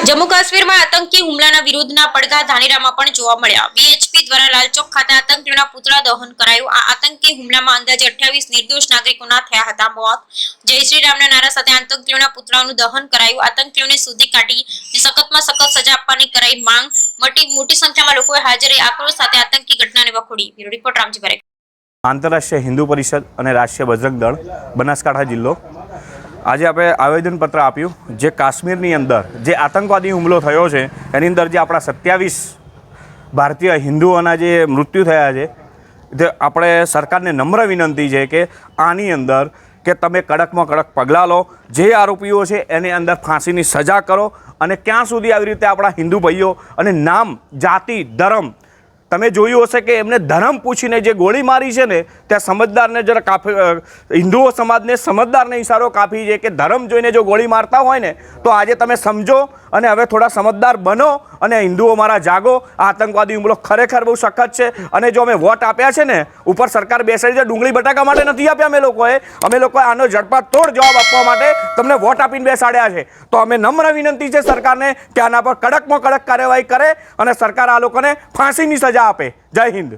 जम्मू काश्मीर में आतंकी हुमलाना विरोधना પડઘા ધાનેરામાં પણ જોવા મળ્યા। વીએચપી દ્વારા લાલચોક ખાતે આતંકીઓના પુતળા દહન કરાયું। આ આતંકી હુમલામાં અંદાજે 28 નિર્દોષ નાગરિકોના થયા હતા મોત। જય શ્રી રામના નારા સાથે આતંકીઓના પુતળાનું દહન કરાયું। આતંકીઓને સુધી કાઢી સખતમાં સખત સજા આપવાની કરાઈ માંગ। મોટી સંખ્યામાં લોકોએ હાજર રહી આક્રોશ સાથે આતંકી ઘટનાને વખોડી। Bureau report Ramji Parekh. આંતરરાષ્ટ્રીય હિન્દુ પરિષદ અને રાષ્ટ્રીય બજરંગ દળ બનાસકાંઠા જિલ્લો આજે આપણે આવેદનપત્ર આપ્યું જે કાશ્મીરની અંદર જે આતંકવાદી હુમલો થયો છે એની અંદર જે આપણા 27 ભારતીય હિન્દુઓના જે મૃત્યુ થયા છે તે આપણે સરકારને નમ્ર વિનંતી છે કે આની અંદર કે તમે કડકમાં કડક પગલાં લો। જે આરોપીઓ છે એની અંદર ફાંસીની સજા કરો અને ક્યાં સુધી આવી રીતે આપણા હિન્દુ ભાઈઓ અને નામ જાતિ ધર્મ તમે જોયું હશે કે એમને ધર્મ પૂછીને જે ગોળી મારી છે ને ત્યાં સમજદારને જરા હિન્દુઓ સમાજને સમજદારને ઇશારો કાપી છે કે ધર્મ જોઈને જો ગોળી મારતા હોય ને તો આજે તમે સમજો અને હવે થોડા સમજદાર બનો અને હિન્દુઓ મારા જાગો। આતંકવાદી હુમલો ખરેખર બહુ સખત છે અને જો અમે વોટ આપ્યા છે ને ઉપર સરકાર બેસાડી છે ડુંગળી બટાકા માટે નથી આપ્યા। અમે લોકોએ આનો ઝડપાતોડ જવાબ આપવા માટે તમને વોટ આપીને બેસાડ્યા છે। તો અમે નમ્ર વિનંતી છે સરકારને કે આના પર કડકમાં કડક કાર્યવાહી કરે અને સરકાર આ લોકોને ફાંસીની સજા આપે। જય હિન્દ।